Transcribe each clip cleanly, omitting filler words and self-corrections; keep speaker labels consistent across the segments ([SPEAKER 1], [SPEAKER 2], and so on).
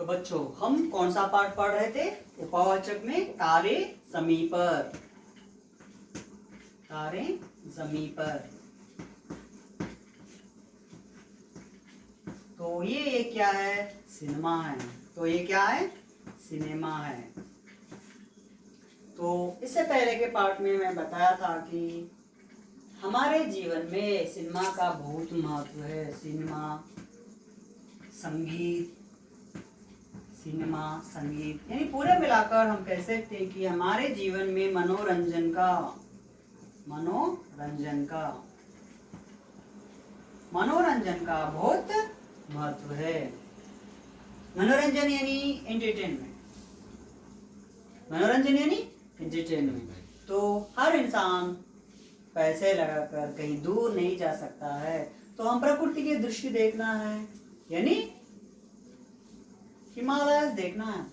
[SPEAKER 1] तो बच्चों हम कौन सा पाठ पढ़ रहे थे? उपवाचक में तारे जमी पर, तारे जमी पर। तो ये क्या है? सिनेमा है। तो ये क्या है? सिनेमा है। तो इससे पहले के पार्ट में मैं बताया था कि हमारे जीवन में सिनेमा का बहुत महत्व है। सिनेमा, संगीत, सिनेमा, संगीत, यानी पूरे मिलाकर हम कह सकते हैं कि हमारे जीवन में मनोरंजन का बहुत महत्व है। मनोरंजन यानी एंटरटेनमेंट, तो हर इंसान पैसे लगाकर कहीं दूर नहीं जा सकता है। तो हम प्रकृति की दृश्य देखना है, यानी हिमालय देखना है।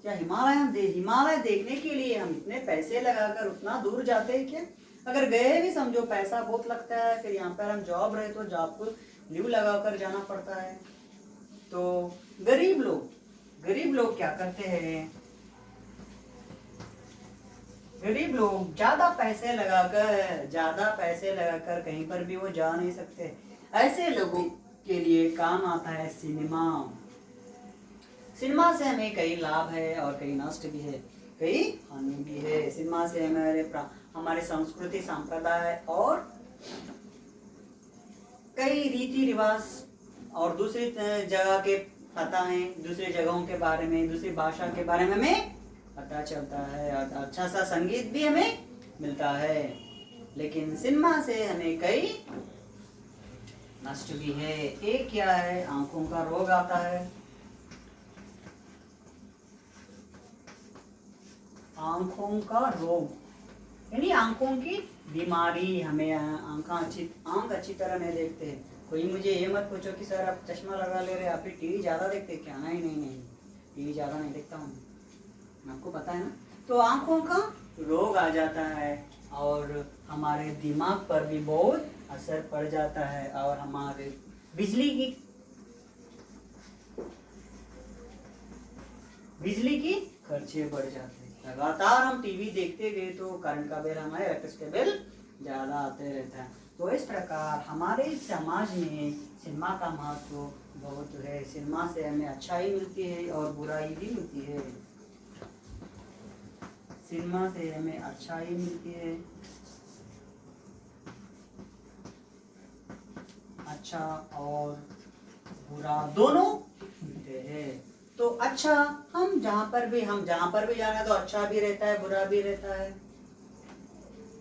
[SPEAKER 1] क्या हिमालय देखने के लिए हम इतने पैसे लगाकर उतना दूर जाते हैं क्या? अगर गए भी समझो पैसा बहुत लगता है, फिर यहाँ पर हम जॉब रहे तो जॉब को लीव लगाकर जाना पड़ता है। तो गरीब लोग क्या करते हैं? गरीब लोग ज्यादा पैसे लगाकर कहीं पर भी वो जा नहीं सकते। ऐसे लोगों के लिए काम आता है सिनेमा। सिनेमा से हमें कई लाभ है और कई नष्ट भी है, कई हानि भी है। सिनेमा से हमारे संस्कृति, संप्रदाय और कई रीति रिवाज और दूसरी जगह के पता है, दूसरी जगहों के बारे में, दूसरी भाषा के बारे में हमें पता चलता है और अच्छा सा संगीत भी हमें मिलता है। लेकिन सिनेमा से हमें कई नष्ट भी है। एक क्या है? आंखों का रोग आता है। आंखों का रोग यानी आंखों की बीमारी। हमें आंख अच्छी तरह नहीं देखते। कोई मुझे ये मत पूछो कि सर आप चश्मा लगा ले रहे, आप टीवी ज्यादा देखते क्या? नहीं, टीवी ज्यादा नहीं देखता हूँ, आपको पता है ना। तो आंखों का रोग आ जाता है और हमारे दिमाग पर भी बहुत असर पड़ जाता है और हमारे बिजली की खर्चे बढ़ जाते हैं। लगातार हम टीवी देखते गए तो करंट का बिल, हमारे इलेक्ट्रिसिटी बिल ज़्यादा आते रहता है। तो इस प्रकार हमारे समाज में सिनेमा का महत्व बहुत है। सिनेमा से हमें अच्छाई मिलती है और बुराई भी मिलती है। सिनेमा से हमें अच्छाई मिलती है, अच्छा और बुरा दोनों मिलते हैं। तो अच्छा, हम जहाँ पर भी जाना तो अच्छा भी रहता है, बुरा भी रहता है,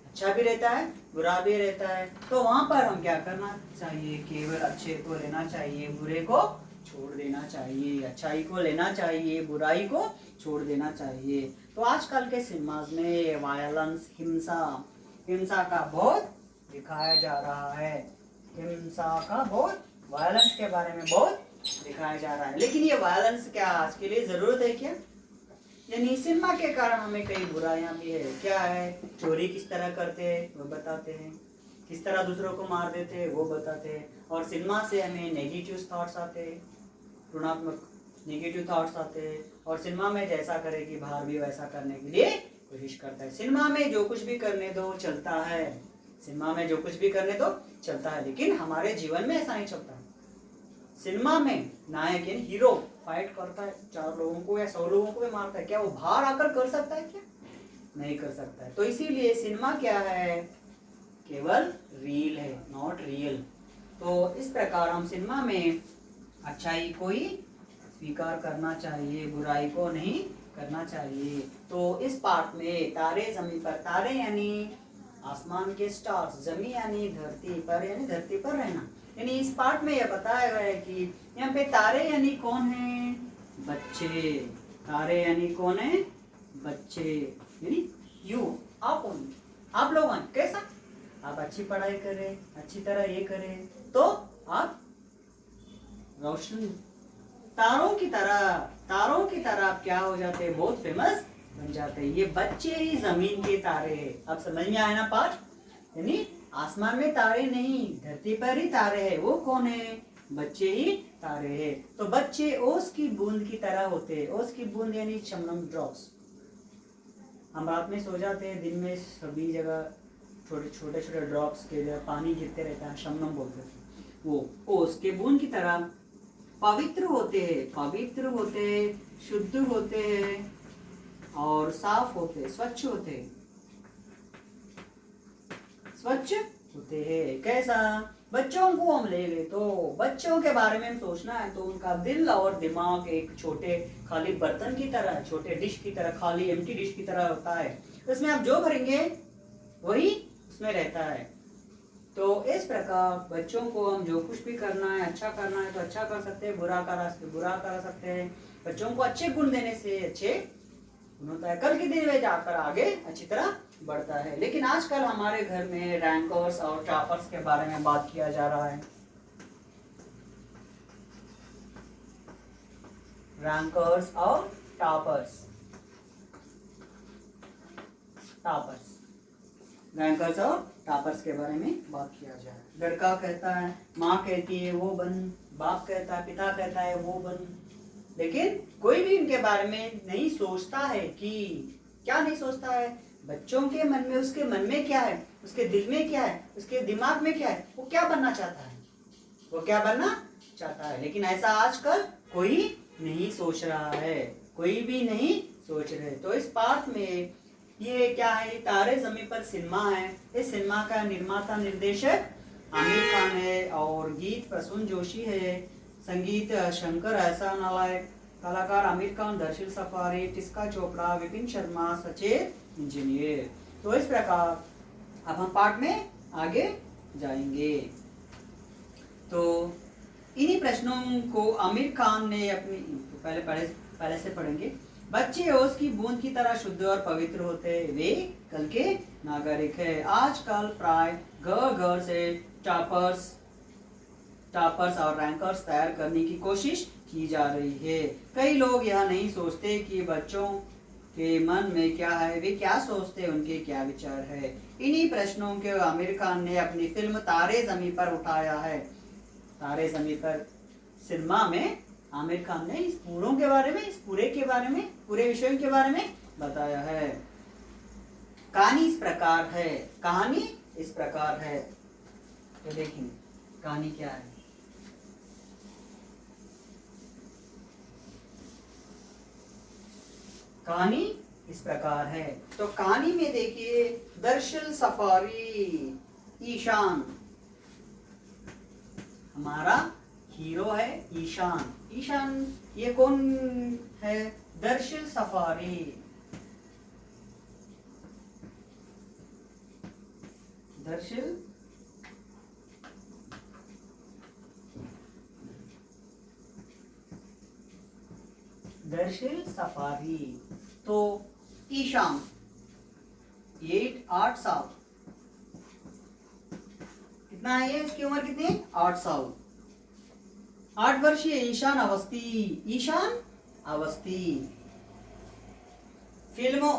[SPEAKER 1] अच्छा भी रहता है, बुरा भी रहता है। तो वहाँ पर हम क्या करना चाहिए? केवल अच्छे को लेना चाहिए, बुरे को छोड़ देना चाहिए, अच्छाई को लेना चाहिए, बुराई को छोड़ देना चाहिए। तो आजकल के सिनेमाज में वायलेंस, हिंसा का बहुत दिखाया जा रहा है। हिंसा का बहुत, वायलेंस के बारे में बहुत दिखाया जा रहा है। लेकिन ये वायलेंस क्या आज के लिए जरूरत है क्या? यानी सिनेमा के कारण हमें कई बुराइयां भी है। क्या है? चोरी किस तरह करते हैं वो बताते हैं, किस तरह दूसरों को मार देते हैं वो बताते हैं। और सिनेमा से हमें नेगेटिव थॉट्स आते हैं, ऋणात्मक नेगेटिव थॉट्स आते हैं। और सिनेमा में जैसा करे कि बाहर भी वैसा करने के लिए कोशिश करता है। सिनेमा में जो कुछ भी करने दो चलता है, लेकिन हमारे जीवन में ऐसा नहीं चलता। सिनेमा में नायक यानी हीरो फाइट करता है, 4 लोगों को या 100 लोगों को भी मारता है। क्या वो बाहर आकर कर सकता है क्या? नहीं कर सकता है। तो इसीलिए सिनेमा क्या है? केवल रील है, नॉट रियल। तो इस प्रकार हम सिनेमा में अच्छाई को ही स्वीकार करना चाहिए, बुराई को नहीं करना चाहिए। तो इस पार्ट में तारे जमी पर, तारे यानी आसमान के स्टार्स, जमी यानी धरती पर, यानी धरती पर रहना। यानी इस पार्ट में यह बताया गया है कि यहाँ पे तारे यानी कौन है? बच्चे। तारे यानी कौन है? बच्चे, यानी यू, आप लोग कैसा? आप अच्छी पढ़ाई करें, अच्छी तरह ये करें तो आप रोशन तारों की तरह आप क्या हो जाते हैं? बहुत फेमस बन जाते हैं। ये बच्चे ही जमीन के तारे हैं। अब समझ में आया ना पाठ? यानी आसमान में तारे नहीं, धरती पर ही तारे हैं। वो कौन है? बच्चे ही तारे हैं। तो बच्चे ओस की बूंद की तरह होते हैं। ओस की बूंद यानी शबनम ड्रॉप्स। हम रात में सो जाते हैं, दिन में सभी जगह छोटे छोटे ड्रॉप्स के जगह पानी गिरते रहता है, शबनम बोलते हैं। वो ओस के बूंद की तरह पवित्र होते हैं, पवित्र होते हैं, शुद्ध होते हैं और साफ होते हैं, स्वच्छ होते हैं, स्वच्छ होते हैं। कैसा? बच्चों को हम ले गए तो बच्चों के बारे में हम सोचना है तो उनका दिल और दिमाग एक छोटे खाली बर्तन की तरह, छोटे डिश की तरह, खाली एम्प्टी डिश की तरह होता है। उसमें आप जो भरेंगे वही उसमें रहता है। तो इस प्रकार बच्चों को हम जो कुछ भी करना है, अच्छा करना है तो अच्छा कर सकते हैं, बुरा कर सकते हैं। बच्चों को अच्छे गुण देने से अच्छे गुण होता है, कल के दिन में जाकर आगे अच्छी तरह बढ़ता है। लेकिन आजकल हमारे घर में रैंकर्स और टॉपर्स के बारे में बात किया जा रहा है। रैंकर्स और टॉपर्स, रैंकर्स और टॉपर्स के बारे में बात किया जाए। लड़का कहता है, माँ कहती है वो बन, बाप कहता है, पिता कहता है वो बन, लेकिन कोई भी इनके बारे में नहीं सोचता है कि क्या नहीं सोचता है। बच्चों के मन में, उसके मन में क्या है, उसके दिल में क्या है, उसके दिमाग में क्या है, वो क्या बनना चाहता है, वो क्या बनना चाहता है। लेकिन ऐसा आजकल कोई नहीं सोच रहा है, कोई भी नहीं सोच रहे। तो इस पाठ में ये क्या है, तारे ज़मीन पर सिनेमा है। इस सिनेमा का निर्माता निर्देशक आमिर खान है और गीत प्रसून जोशी है, संगीत शंकर एहसान नालायक, कलाकार आमिर खान, दर्शिल सफारी, टिस्का चोपड़ा, विपिन शर्मा, सचेत इंजीनियर। तो इस प्रकार अब हम पाठ में आगे जाएंगे। तो इन्हीं प्रश्नों को आमिर खान ने अपनी पहले से पढ़ेंगे। बच्चे ओस की बूंद की तरह शुद्ध और पवित्र होते, वे कल के नागरिक है। आजकल प्राय घर से टॉपर्स और रैंकर्स तैयार करने की कोशिश की जा रही है। कई लोग यह नहीं सोचते कि बच्चों के मन में क्या है, वे क्या सोचते हैं, उनके क्या विचार है। इन्हीं प्रश्नों के आमिर खान ने अपनी फिल्म तारे ज़मीं पर उठाया है। तारे ज़मीं पर सिनेमा में आमिर खान ने इस पूरों के बारे में, इस पूरे के बारे में, पूरे विषयों के बारे में बताया है। कहानी इस प्रकार है, कहानी इस प्रकार है। तो देखिए कहानी क्या है। कहानी इस प्रकार है। तो कहानी में देखिए, दर्शिल सफारी, ईशान हमारा हीरो है। ईशान ये कौन है? दर्शिल सफारी। दर्शिल सफारी। तो ईशान 8 साल, कितना है ये, इसकी उम्र कितनी है? 8 साल। 8 वर्षीय ईशान अवस्थी फिल्मों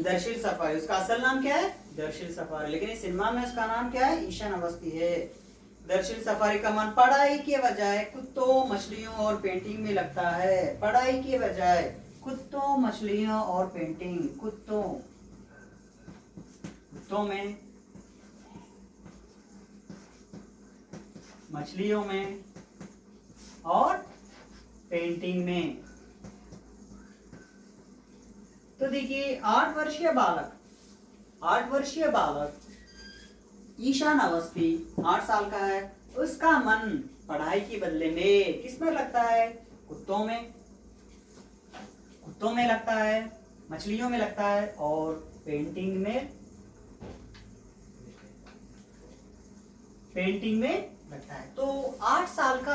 [SPEAKER 1] दर्शिल सफारी, उसका असल नाम क्या है? दर्शिल सफारी, लेकिन इस सिनेमा में उसका नाम क्या है? ईशान अवस्थी है। दर्शिल सफारी का मन पढ़ाई के बजाय कुत्तों, मछलियों और पेंटिंग में लगता है। पढ़ाई के बजाय कुत्तों, मछलियों और पेंटिंग, कुत्तों में, मछलियों में और पेंटिंग में। तो देखिए 8 वर्षीय बालक ईशान अवस्थी 8 साल का है। उसका मन पढ़ाई के बदले में किस में लगता है? कुत्तों में लगता है, मछलियों में लगता है और पेंटिंग में लगता है। तो 8 साल का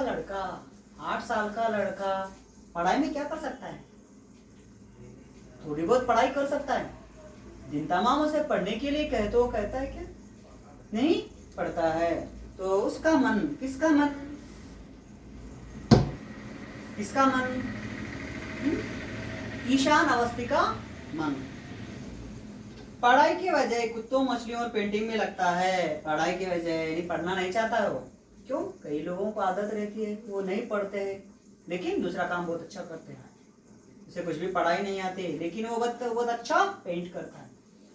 [SPEAKER 1] लड़का पढ़ाई में क्या कर सकता है? थोड़ी बहुत पढ़ाई कर सकता है। दिन तमाम उसे पढ़ने के लिए कहे तो वो कहता है क्या? नहीं पढ़ता है। तो उसका मन, किसका मन? ईशान अवस्थी का मन पढ़ाई के बजाय कुत्तों, मछलियों और पेंटिंग में लगता है। पढ़ाई के बजाय पढ़ना नहीं चाहता है वो, क्यों? कई लोगों को आदत रहती है, वो नहीं पढ़ते हैं लेकिन दूसरा काम बहुत अच्छा करते हैं। उसे कुछ भी पढ़ाई नहीं आती लेकिन वो बहुत अच्छा पेंट करता है।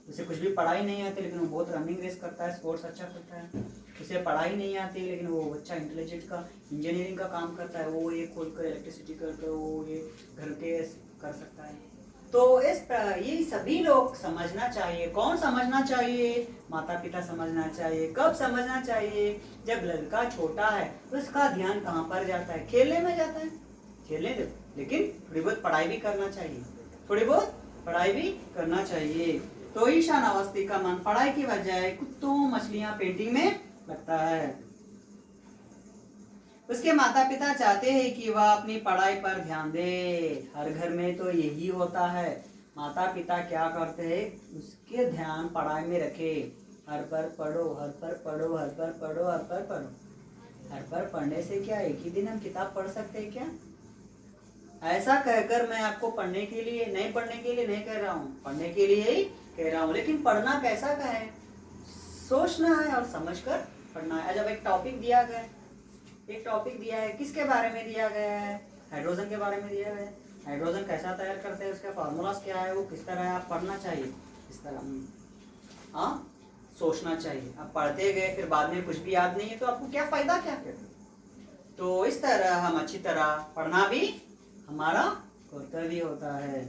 [SPEAKER 1] उसे कुछ भी पढ़ाई नहीं आती लेकिन वो बहुत रनिंग रेस करता है, स्पोर्ट्स अच्छा करता है। उसे पढ़ाई नहीं आती लेकिन वो अच्छा इंटेलिजेंट का इंजीनियरिंग का काम करता है, वो ये खोल कर इलेक्ट्रिसिटी कर वो ये घर के कर सकता है। तो ये सभी लोग समझना चाहिए। कौन समझना चाहिए? माता पिता समझना चाहिए। कब समझना चाहिए? जब लड़का छोटा है तो उसका ध्यान कहाँ पर जाता है? खेलने में जाता है, खेलने दो, लेकिन थोड़ी बहुत पढ़ाई भी करना चाहिए, थोड़ी बहुत पढ़ाई भी करना चाहिए। तो ईशान अवस्थी का मन पढ़ाई की बजाय कुत्तों मछलियां पेंटिंग में लगता है। उसके माता पिता चाहते हैं कि वह अपनी पढ़ाई पर ध्यान दे। हर घर में तो यही होता है, माता पिता क्या करते हैं, उसके ध्यान पढ़ाई में रखे। हर पर पढ़ो, हर पर पढ़ो, हर पर पढ़ो, हर पर पढ़ो। हर पर पढ़ने से क्या एक ही दिन हम किताब पढ़ सकते हैं क्या? ऐसा कहकर मैं आपको पढ़ने के लिए नहीं कह रहा हूँ, पढ़ने के लिए ही कह रहा हूँ। लेकिन पढ़ना कैसा का है? सोचना है और समझकर पढ़ना है। जब एक टॉपिक दिया गया है, किसके बारे में दिया गया है? हाइड्रोजन के बारे में दिया गया है। हाइड्रोजन कैसा तैयार करते हैं, उसका फार्मूलास क्या है, वो किस तरह आप पढ़ना चाहिए, इस तरह हाँ सोचना चाहिए। आप पढ़ते गए फिर बाद में कुछ भी याद नहीं है तो आपको क्या फायदा, क्या फिर? तो इस तरह हम अच्छी तरह पढ़ना भी हमारा कर्तव्य होता है।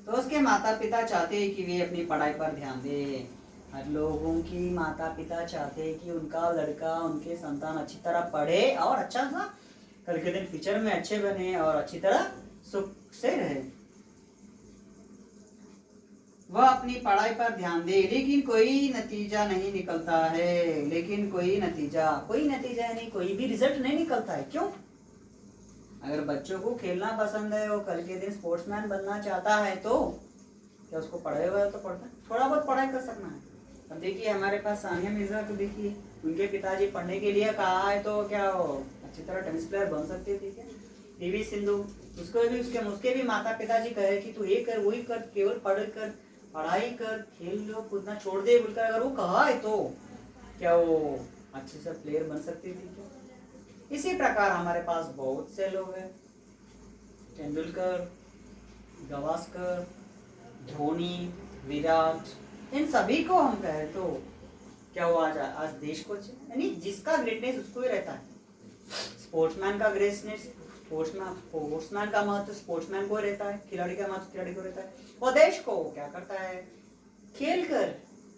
[SPEAKER 1] तो उसके माता पिता चाहते हैं कि वे अपनी पढ़ाई पर ध्यान दें। हर लोगों की माता पिता चाहते हैं कि उनका लड़का, उनके संतान अच्छी तरह पढ़े और अच्छा सा कल के दिन फ्यूचर में अच्छे बने और अच्छी तरह सुख से रहे। वह अपनी पढ़ाई पर ध्यान दे, लेकिन कोई नतीजा नहीं निकलता है। कोई नतीजा नहीं, कोई भी रिजल्ट नहीं निकलता है। क्यों? अगर बच्चों को खेलना पसंद है, वो कल के दिन स्पोर्ट्समैन बनना चाहता है, तो क्या उसको पढ़ेगा तो पढ़ता है, थोड़ा बहुत पढ़ाई कर सकना है। अब देखिए हमारे पास सानिया मिर्जा को देखिए, उनके पिताजी पढ़ने के लिए कहा है तो क्या वो अच्छी तरह टेनिस प्लेयर बन सकती थी क्या? पीवी सिंधु, उसके भी माता पिताजी कहे कि तू ये कर वही कर, केवल पढ़ाई कर, खेल लो कूदना छोड़ दे बोलकर अगर वो कहा है तो क्या वो अच्छे से प्लेयर बन सकती थी क्या? इसी प्रकार हमारे पास बहुत से लोग हैं, तेंदुलकर, गावस्कर, धोनी, विराट, इन सभी को हम कहे तो क्या वो आज देश को यानी जिसका ग्रेटनेस उसको ही रहता है। स्पोर्ट्समैन का ग्रेटनेस स्पोर्ट्समैन का महत्व स्पोर्ट्समैन को रहता है, खिलाड़ी का महत्व खिलाड़ी को रहता है। और देश को क्या करता है? खेलकर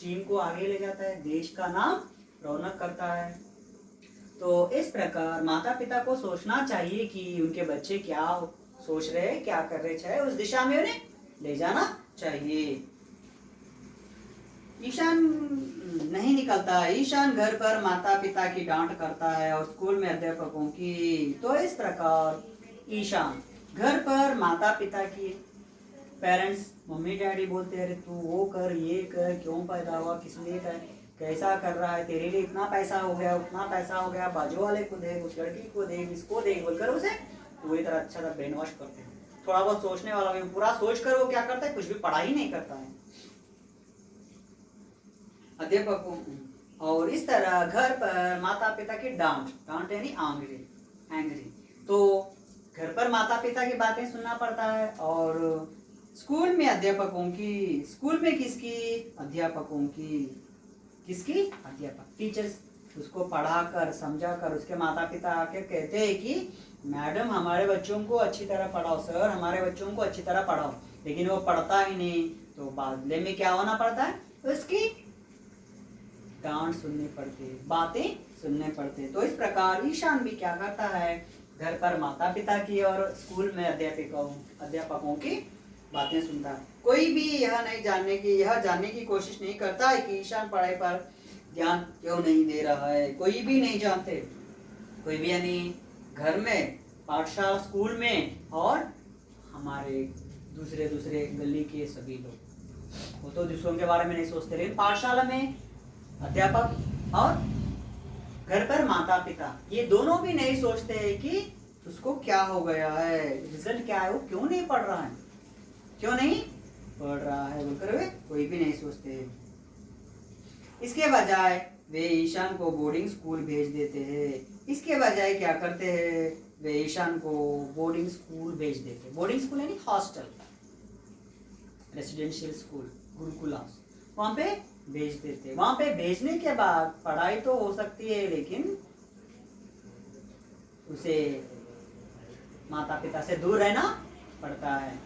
[SPEAKER 1] टीम को आगे ले जाता है, देश का नाम रौनक करता है। तो इस प्रकार माता पिता को सोचना चाहिए कि उनके बच्चे क्या सोच रहे हैं, क्या कर रहे, चाहे उस दिशा में उन्हें ले जाना चाहिए। ईशान नहीं निकलता। ईशान घर पर माता पिता की डांट करता है और स्कूल में अध्यापकों की। तो इस प्रकार ईशान घर पर माता पिता की, पेरेंट्स मम्मी डैडी बोलते हैं अरे तू वो कर, ये कर, क्यों पैदा हुआ, किस लिए कर, कैसा कर रहा है, तेरे लिए इतना पैसा हो गया, उतना पैसा हो गया, बाजू वाले को दे, उस लड़की को दे, इसको दे बोलकर उसे पूरी तरह अच्छा सा ब्रेन वॉश करते हैं। थोड़ा बहुत सोचने वाला भी पूरा सोच कर वो क्या करता है, कुछ भी पढ़ाई नहीं करता है अध्यापकों। और इस तरह घर पर माता पिता की डांट यानी एंग्री। तो घर पर माता पिता की बातें सुनना पड़ता है और स्कूल में अध्यापकों की। स्कूल में किसकी? अध्यापकों की। किसकी? अध्यापक, टीचर्स। उसको पढ़ाकर समझाकर उसके माता पिता आके कहते हैं कि मैडम हमारे बच्चों को अच्छी तरह पढ़ाओ, सर हमारे बच्चों को अच्छी तरह पढ़ाओ, लेकिन वो पढ़ता ही नहीं। तो बदले में क्या होना पड़ता है? उसकी डांट सुननी पड़ती है, बातें सुनने पड़ते हैं। तो इस प्रकार ईशान भी क्या करता है? घर पर माता पिता की और स्कूल में अध्यापकों की बातें सुनता है। कोई भी यह जानने की कोशिश नहीं करता है कि ईशान पढ़ाई पर ध्यान क्यों नहीं दे रहा है। कोई भी नहीं जानते, कोई भी यानी घर में, पाठशाला, स्कूल में और हमारे दूसरे गली के सभी लोग। वो तो दूसरों के बारे में नहीं सोचते, लेकिन पाठशाला में अध्यापक और घर पर माता पिता ये दोनों भी नहीं सोचते हैं कि उसको क्या हो गया है, रिजल्ट क्या है, वो क्यों नहीं पढ़ रहा है, बोलकर वे कोई भी नहीं सोचते। इसके बजाय वे ईशान को बोर्डिंग स्कूल भेज देते हैं। इसके बजाय क्या करते हैं, वे ईशान को बोर्डिंग स्कूल भेज देते हैं। बोर्डिंग स्कूल यानी हॉस्टल, रेसिडेंशियल स्कूल, गुरुकुलास, वहां पे भेज देते हैं। वहां पे भेजने के बाद पढ़ाई तो हो सकती है, लेकिन उसे माता पिता से दूर रहना पड़ता है।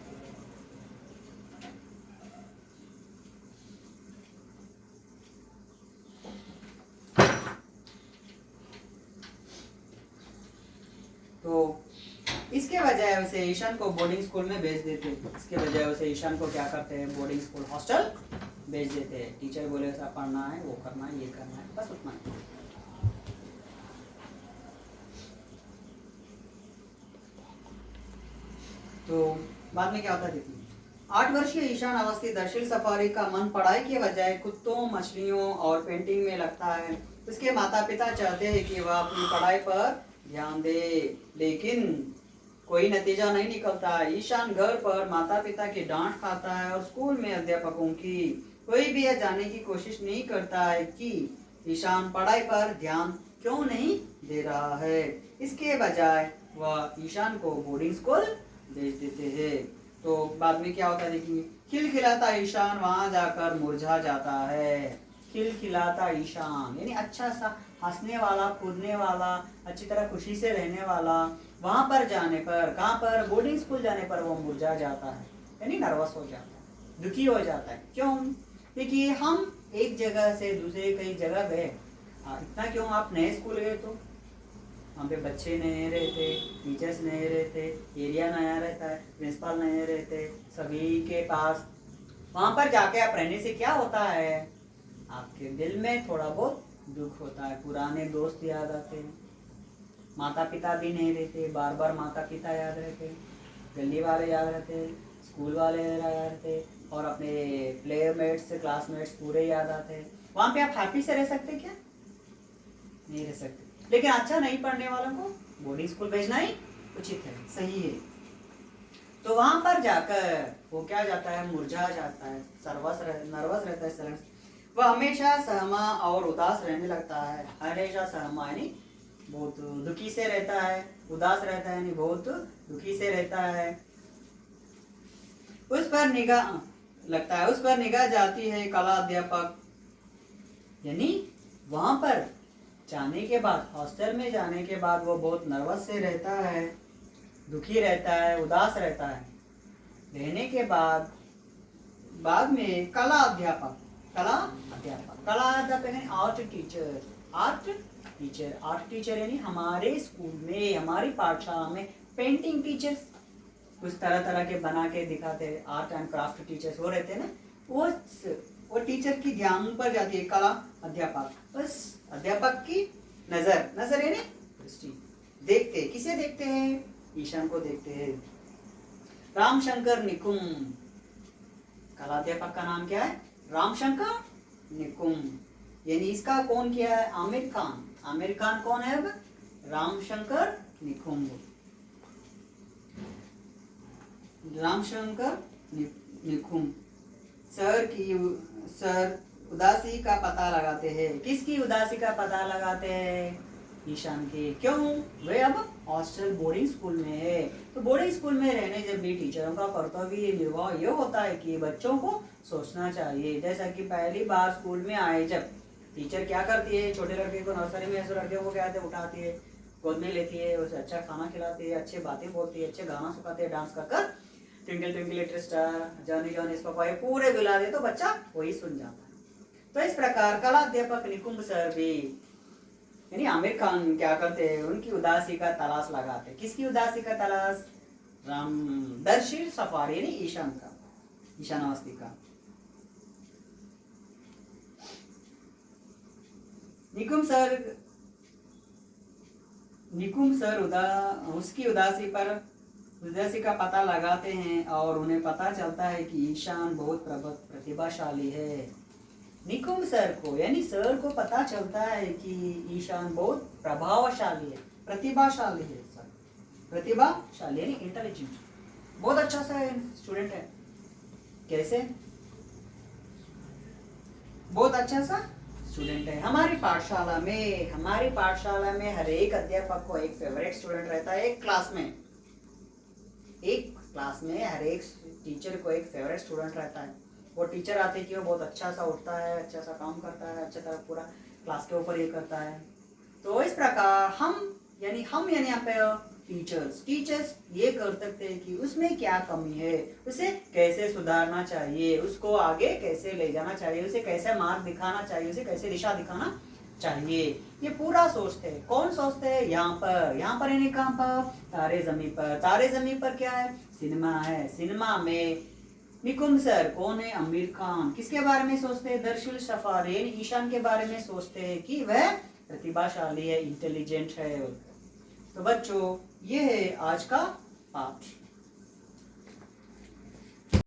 [SPEAKER 1] तो इसके बजाय उसे ईशान को बोर्डिंग स्कूल में भेज देते हैं। इसके बजाय उसे ईशान को क्या करते हैं, बोर्डिंग स्कूल, हॉस्टल भेज देते हैं। टीचर बोले ऐसा पढ़ना है, वो करना है, ये करना है, बस उतना ही। तो बाद में क्या होता है देखिए। 8 वर्षीय ईशान अवस्थी दर्शिल सफारी का मन पढ़ाई के बजाय कुत्तों, मछलियों और पेंटिंग में लगता है। उसके माता पिता चाहते हैं कि वह अपनी पढ़ाई पर ध्यान दे, लेकिन कोई नतीजा नहीं निकलता। ईशान घर पर माता पिता की डांट खाता है और स्कूल में अध्यापकों की। कोई भी यह जानने की कोशिश नहीं करता है कि ईशान पढ़ाई पर ध्यान क्यों नहीं दे रहा है। इसके बजाय वह ईशान को बोर्डिंग स्कूल भेज देते हैं। तो बाद में क्या होता है देखिए। खिलखिलाता ईशान वहां जाकर मुरझा जाता है। खिलखिलाता ईशान यानी अच्छा सा हंसने वाला, कूदने वाला, अच्छी तरह खुशी से रहने वाला, वहां पर जाने पर, कहाँ पर, बोर्डिंग स्कूल जाने पर वो मुरझा जाता है, यानी नर्वस हो जाता है, दुखी हो जाता है। क्यों? देखिए हम एक जगह से दूसरे कई जगह गए, इतना क्यों, आप नए स्कूल गए तो वहाँ पे बच्चे नए रहते, टीचर्स नए रहते, एरिया नया रहता है, प्रिंसिपल नए रहते, सभी के पास। वहाँ पर जाके आप रहने से क्या होता है, आपके दिल में थोड़ा बहुत दुख होता है, पुराने दोस्त याद आते हैं, माता पिता भी नहीं रहते, बार बार माता पिता याद रहते, गली वाले याद रहते, स्कूल वाले याद रहते, और अपने प्लेयरमेट्स, क्लासमेट्स पूरे याद आते हैं। वहाँ पे आप हैप्पी से रह सकते क्या? नहीं रह सकते। लेकिन अच्छा नहीं पढ़ने वालों को बोर्डिंग स्कूल भेजना ही उचित है, सही है। तो वहां पर जाकर वो क्या जाता है, मुरझा जाता है, नर्वस रहता है, वह हमेशा सहमा और उदास रहने लगता है। हमेशा सहमा यानी बहुत दुखी से रहता है, उदास रहता है यानी बहुत दुखी से रहता है। उस पर निगाह जाती है कला अध्यापक, यानी वहां पर जाने के बाद, हॉस्टल में जाने के बाद वो बहुत नर्वस से रहता है, दुखी रहता है, उदास रहता है। रहने के बाद में कला अध्यापक यानी आर्ट टीचर यानी हमारे स्कूल में, हमारी पाठशाला में पेंटिंग टीचर्स कुछ तरह तरह के बना के दिखाते हैं, आर्ट एंड क्राफ्ट टीचर्स वो रहते हैं ना, वो टीचर की ध्यान पर जाती है कला अध्यापक। उस अध्यापक की नजर यानी दृष्टि, देखते, किसे देखते हैं, ईशान को देखते हैं। रामशंकर निकुंब, कलाध्यापक का नाम क्या है, रामशंकर निकुंब, यानी इसका कौन किया है, आमिर खान कौन है अब, रामशंकर निकुंब। सर उदासी का पता लगाते हैं। किसकी उदासी का पता लगाते हैं, ईशान की। क्यों? वे अब हॉस्टल बोर्डिंग स्कूल में है। तो बोर्डिंग स्कूल में रहने जब भी टीचरों का कर्तव्य निर्वाह ये होता है कि बच्चों को सोचना चाहिए। जैसा कि पहली बार स्कूल में आए जब टीचर क्या करती है, छोटे लड़के को नर्सरी में ऐसे लड़कियों को क्या है, उठाती है, गोद में लेती है, उसे अच्छा खाना खिलाती है, अच्छी बातें बोलती है, अच्छे गाना सिखाती है, डांस कर twinkle twinkle little star, Johnny Johnny इस पापा, ये पूरे बुला दे तो बच्चा वही सुन जाता है। तो इस प्रकार कला अध्यापक निकुंब सर भी यानी आमिर खान क्या करते हैं, उनकी उदासी का तलाश लगाते। किसकी उदासी का तलाश, दर्शिल सफारी यानी ईशान अवस्थी का। निकुंब सर उसकी उदासी का पता लगाते हैं और उन्हें पता चलता है कि ईशान बहुत प्रतिभाशाली है। निकुंब सर को यानी सर को पता चलता है कि ईशान बहुत प्रभावशाली है, प्रतिभाशाली है। सर प्रतिभाशाली यानी इंटेलिजेंट, बहुत अच्छा सा स्टूडेंट है। कैसे? बहुत अच्छा सा स्टूडेंट है। हमारी पाठशाला में हर एक अध्यापक को एक फेवरेट स्टूडेंट रहता है। एक क्लास में हर एक टीचर को एक फेवरेट स्टूडेंट रहता है। वो टीचर आते कि वो बहुत अच्छा सा उठता है, अच्छा सा काम करता है, अच्छा तरह पूरा क्लास के ऊपर ये करता है। तो इस प्रकार हम यानी यहाँ पे टीचर्स ये कर सकते हैं कि उसमें क्या कमी है, उसे कैसे सुधारना चाहिए, उसको आगे कैसे ले जाना चाहिए, उसे कैसे मार्ग दिखाना चाहिए, उसे कैसे दिशा दिखाना चाहिए, ये पूरा सोचते हैं। कौन सोचते हैं? यहाँ पर यानी कहाँ पर? तारे ज़मीं पर क्या है? सिनेमा है। सिनेमा में निकुम सर कौन है? आमिर खान। किसके बारे में सोचते हैं? दरशील सफारेन ईशान के बारे में सोचते हैं कि वह प्रतिभाशाली है, इंटेलिजेंट है। तो बच्चों ये है आज का पाठ।